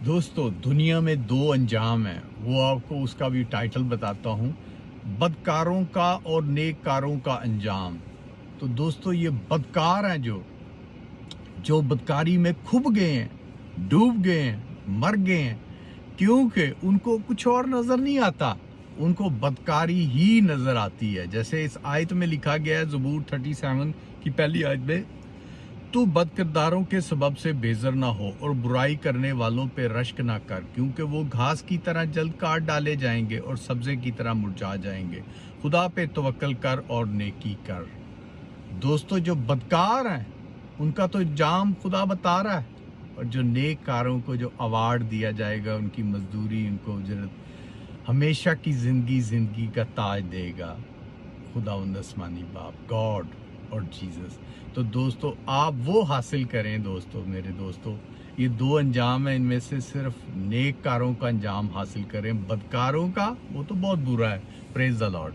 दोस्तों दुनिया में दो अंजाम हैं, वो आपको उसका भी टाइटल बताता हूँ। बदकारों का और नेककारों का अंजाम। तो दोस्तों ये बदकार हैं जो बदकारी में खुब गए हैं, डूब गए हैं, मर गए हैं, क्योंकि उनको कुछ और नजर नहीं आता, उनको बदकारी ही नजर आती है। जैसे इस आयत में लिखा गया है, ज़बूर 37 की पहली आयत में, तू बदकिरदारों के सबब से बेज़र ना हो और बुराई करने वालों पे रश्क ना कर, क्योंकि वो घास की तरह जल्द काट डाले जाएंगे और सब्जे की तरह मुरझा जाएंगे। खुदा पे तवक्कल कर और नेकी कर। दोस्तों जो बदकार हैं उनका तो जाम खुदा बता रहा है, और जो नेककारों को जो अवार्ड दिया जाएगा, उनकी मजदूरी, उनको उजरत, हमेशा की जिंदगी का ताज देगा खुदावंद आसमानी बाप, गॉड और जीसस। तो दोस्तों आप वो हासिल करें। दोस्तों मेरे दोस्तों, ये दो अंजाम है, इनमें से सिर्फ नेककारों का अंजाम हासिल करें। बदकारों का वो तो बहुत बुरा है। Praise the Lord.